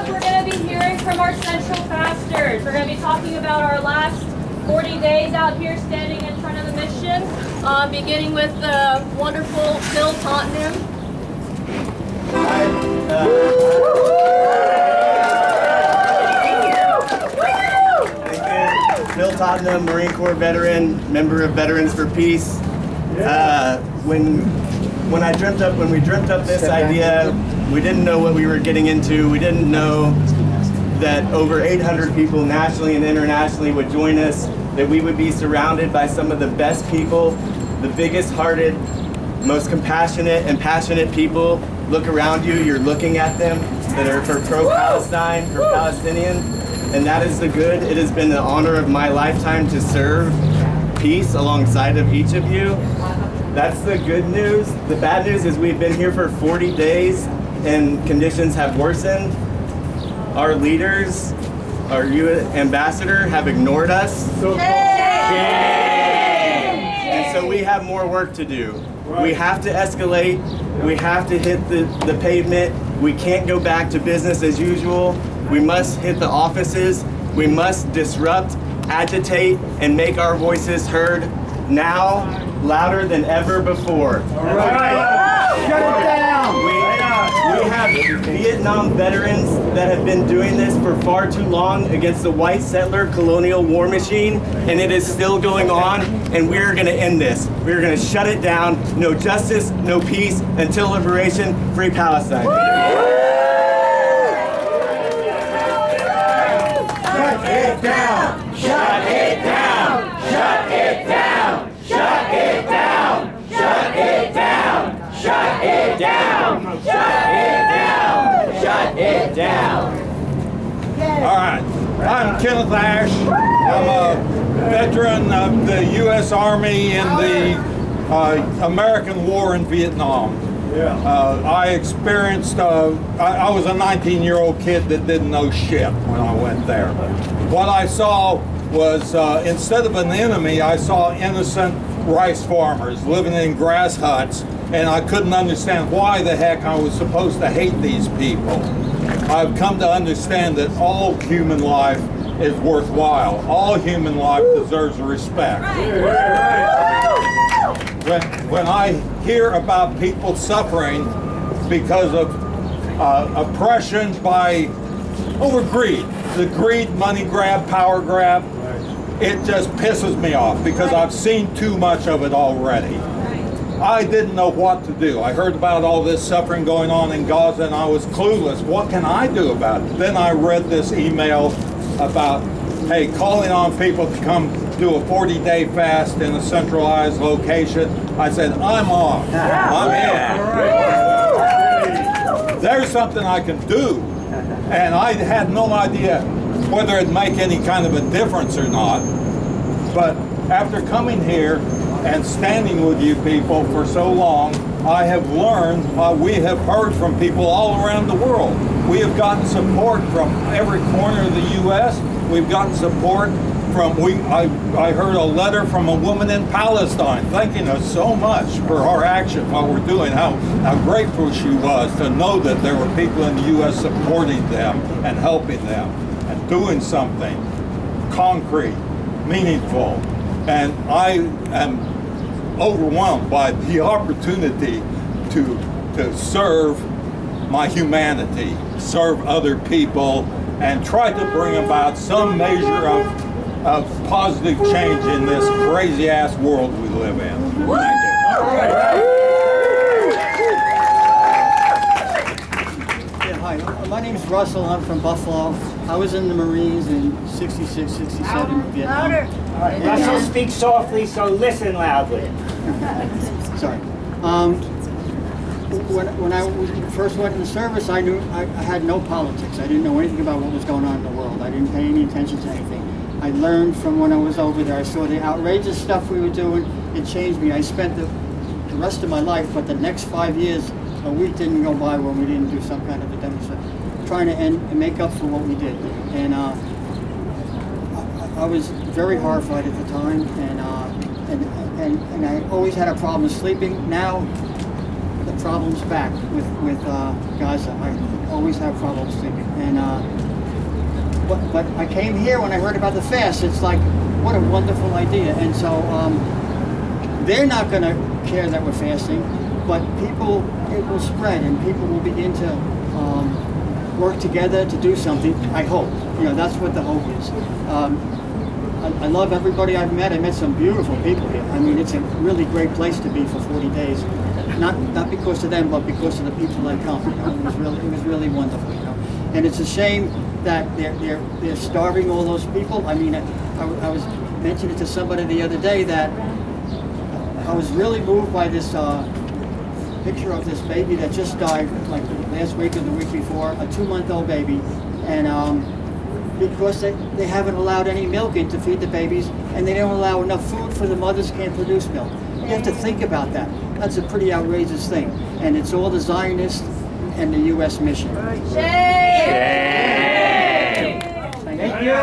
up, we're going to be hearing from our central pastors. We're going to be talking about our last 40 days out here standing in front of the mission, beginning with the wonderful Phil Tottenham. Phil Tottenham, Marine Corps veteran, member of Veterans for Peace. When we dreamt up this idea, we didn't know what we were getting into. We didn't know that over 800 people nationally and internationally would join us, that we would be surrounded by some of the best people, the biggest hearted, most compassionate and passionate people. Look around you, you're looking at them, that are for pro-Palestine, for Palestinian, and that is the good. It has been the honor of my lifetime to serve peace alongside of each of you. That's the good news. The bad news is we've been here for 40 days and conditions have worsened. Our leaders, our U.S. ambassador have ignored us. And so we have more work to do. We have to escalate. We have to hit the pavement. We can't go back to business as usual. We must hit the offices. We must disrupt, agitate, and make our voices heard now, louder than ever before. All right. Shut it down. We have Vietnam veterans that have been doing this for far too long against the white settler colonial war machine, and it is still going on, and we're going to end this. We're going to shut it down. No justice, no peace, until liberation. Free Palestine. Shut it down. Shut it down. Shut it down. Shut it down. Shut it down. Shut it down. Shut it down. Shut it down. All right. I'm Kenneth Ash. I'm a veteran of the U.S. Army in the American War in Vietnam. I experienced, I was a 19-year-old kid that didn't know shit when I went there. What I saw was, instead of an enemy, I saw innocent rice farmers living in grass huts, and I couldn't understand why the heck I was supposed to hate these people. I've come to understand that all human life is worthwhile. All human life deserves respect. When I hear about people suffering because of oppression over greed, the greed, money grab, power grab, it just pisses me off because I've seen too much of it already. I didn't know what to do. I heard about all this suffering going on in Gaza and I was clueless. What can I do about it? Then I read this email about, hey, calling on people to come do a 40-day fast in a centralized location. I said, I'm on. I'm in. There's something I can do. And I had no idea whether it'd make any kind of a difference or not. But after coming here and standing with you people for so long, I have learned, we have heard from people all around the world. We have gotten support from every corner of the U.S. We've gotten support from, I heard a letter from a woman in Palestine thanking us so much for our action, what we're doing, how grateful she was to know that there were people in the U.S. supporting them and helping them and doing something concrete, meaningful. And I am overwhelmed by the opportunity to serve my humanity, serve other people, and try to bring about some measure of positive change in this crazy-ass world we live in. Thank you. Hi, my name is Russell. I'm from Buffalo. I was in the Marines in 66, 67 Vietnam. Russell, speak softly, so listen loudly. Sorry. When I first went in the service, I knew I had no politics. I didn't know anything about what was going on in the world. I didn't pay any attention to anything. I learned from when I was over there. I saw the outrageous stuff we were doing. It changed me. I spent the rest of my life, but the next 5 years, a week didn't go by when we didn't do some kind of a demonstration, trying to end and make up for what we did. And I was very horrified at the time, and I always had a problem sleeping. Now the problem's back with Gaza. always have trouble sleeping. And but I came here when I heard about the fast. It's like, what a wonderful idea. And so they're not going to care that we're fasting, but people, it will spread, and people will begin to work together to do something. I hope. That's what the hope is. I love everybody I've met. I met some beautiful people here. I mean, it's a really great place to be for 40 days. Not because of them, but because of the people that come. It was really wonderful. And it's a shame that they're starving all those people. I mean, I was mentioning to somebody the other day that I was really moved by this picture of this baby that just died, like last week or the week before, a 2-month-old baby, and because they haven't allowed any milk in to feed the babies, and they don't allow enough food for the mothers can't produce milk. You have to think about that. That's a pretty outrageous thing, and it's all the Zionists and the U.S. mission. Shame! Thank you.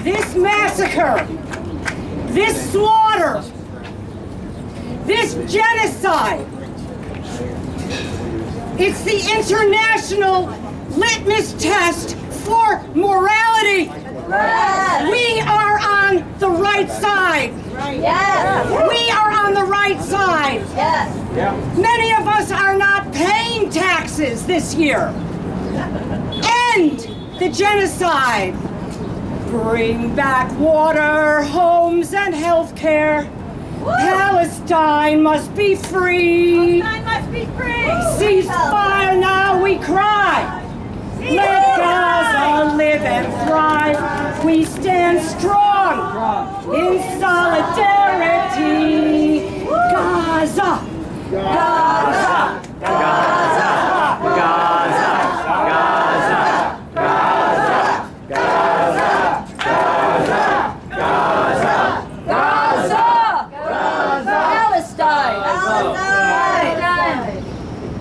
This massacre, this slaughter, this genocide, it's the international litmus test for morality. Yes. We are on the right side. Yes. We are on the right side. Yes. Many of us are not paying taxes this year. End the genocide. Bring back water, homes, and health care. Palestine must be free. Palestine must be free. Cease fire now, we cry. Let Gaza live and thrive. We stand strong in solidarity. Gaza! Gaza! Gaza! Gaza!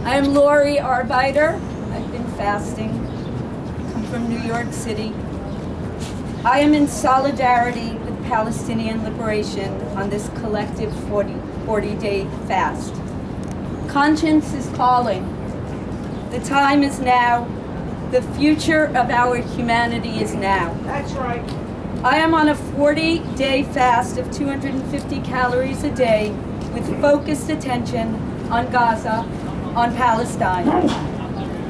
I'm Lori Arbeiter. I've been fasting. I'm from New York City. I am in solidarity with Palestinian liberation on this collective 40-day fast. Conscience is calling. The time is now. The future of our humanity is now. That's right. I am on a 40-day fast of 250 calories a day with focused attention on Gaza, on Palestine.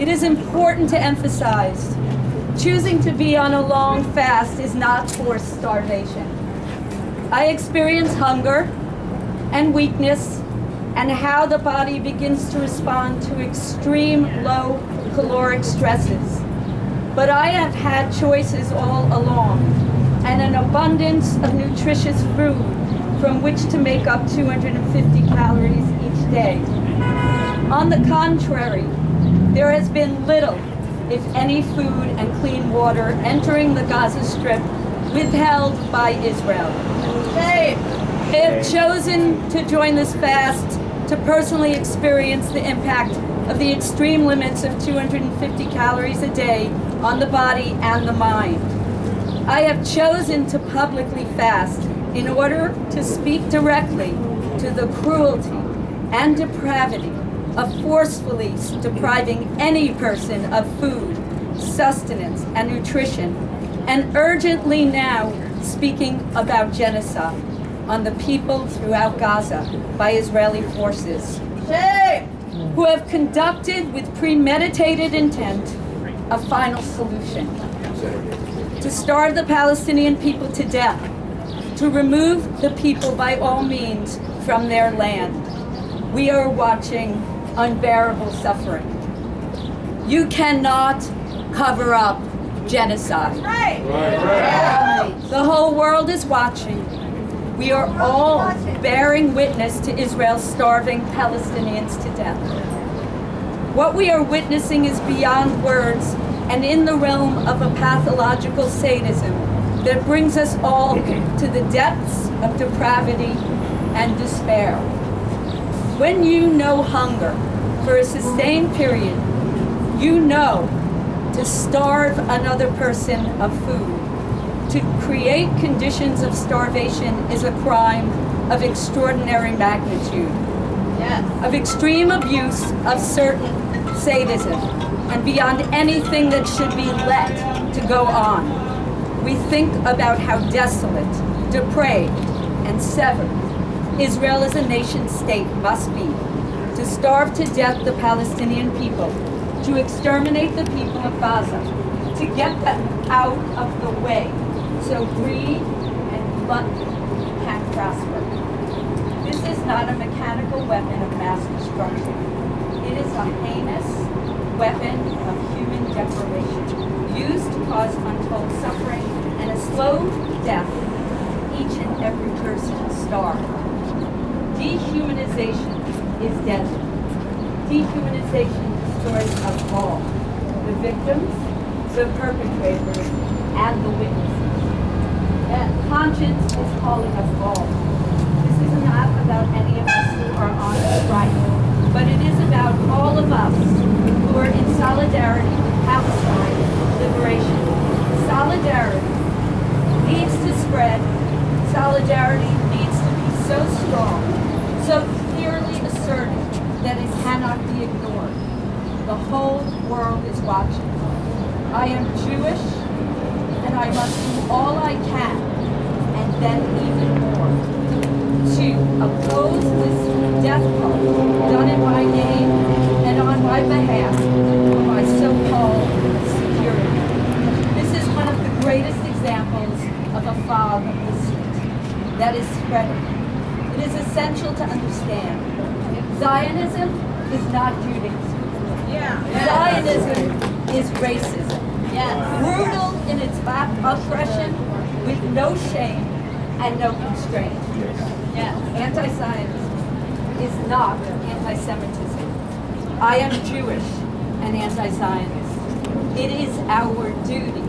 It is important to emphasize, choosing to be on a long fast is not forced starvation. I experience hunger and weakness and how the body begins to respond to extreme low caloric stresses. But I have had choices all along and an abundance of nutritious food from which to make up 250 calories each day. On the contrary, there has been little, if any, food and clean water entering the Gaza Strip withheld by Israel. I have chosen to join this fast to personally experience the impact of the extreme limits of 250 calories a day on the body and the mind. I have chosen to publicly fast in order to speak directly to the cruelty and depravity of forcefully depriving any person of food, sustenance, and nutrition, and urgently now speaking about genocide on the people throughout Gaza by Israeli forces, who have conducted with premeditated intent a final solution: to starve the Palestinian people to death, to remove the people by all means from their land. We are watching unbearable suffering. You cannot cover up genocide. The whole world is watching. We are all bearing witness to Israel starving Palestinians to death. What we are witnessing is beyond words and in the realm of a pathological sadism that brings us all to the depths of depravity and despair. When you know hunger for a sustained period, you know to starve another person of food. To create conditions of starvation is a crime of extraordinary magnitude. of extreme abuse, of certain sadism, and beyond anything that should be let to go on. We think about how desolate, depraved, and severed Israel as a nation-state must be, to starve to death the Palestinian people, to exterminate the people of Gaza, to get them out of the way so greed and gluttony can prosper. This is not a mechanical weapon of mass destruction. It is a heinous weapon of human deprivation, used to cause untold suffering and a slow death of each and every person starved. Dehumanization is deadly. Dehumanization destroys us all, the victims, the perpetrators, and the witnesses. And conscience is calling us all. This is not about any of us who are on the right, but it is about all of us who are in solidarity with Palestine liberation. Solidarity needs to spread. Solidarity needs to be so strong, so clearly asserted that it cannot be ignored. The whole world is watching. I am Jewish, and I must do all I can, and then even more, to oppose this death cult done in my name and on my behalf of my so-called security. This is one of the greatest examples of a fog of deceit that is spreading. It is essential to understand Zionism is not Judaism. Zionism is racism. Brutal in its oppression with no shame and no constraint. Anti-Zionism is not anti-Semitism. I am Jewish and anti-Zionist. It is our duty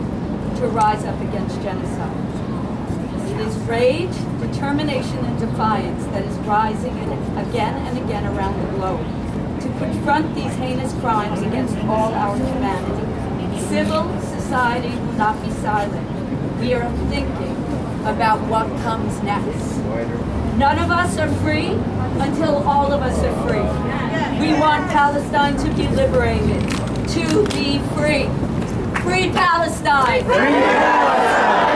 to rise up against genocide. It is rage, determination, and defiance that is rising again and again around the globe to confront these heinous crimes against all our humanity. Civil society will not be silent. We are thinking about what comes next. None of us are free until all of us are free. We want Palestine to be liberated, to be free. Free Palestine! Free Palestine!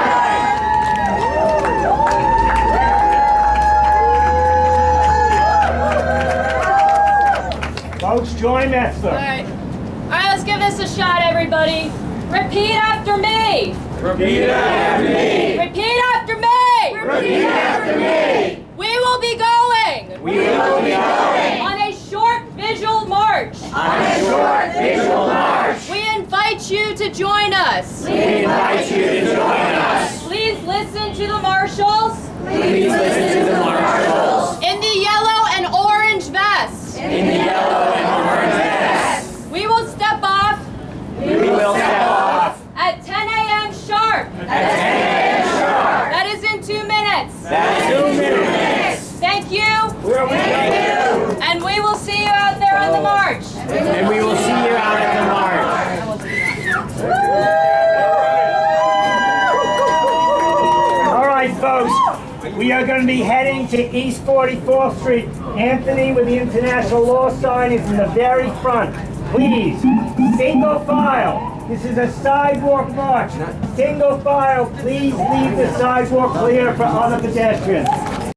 Folks, join Esther. All right, let's give this a shot, everybody. Repeat after me. Repeat after me. Repeat after me. Repeat after me. We will be going. We will be going On a short visual march. on a short visual march. We invite you to join us. We invite you to join us. Please listen to the marshals Please listen to the marshals in the yellow and orange vests. in the yellow and orange vests. We will step off We will step off at 10 a.m. sharp. at 10 a.m. sharp. That is in 2 minutes. That's 2 minutes. Thank you, Thank you. and we will see you out there on the march. And we will see you out at the march. All right, folks. We are going to be heading to East 44th Street. Anthony with the International Law sign is in the very front. Please, single file. This is a sidewalk march. Single file, please leave the sidewalk clear for other pedestrians.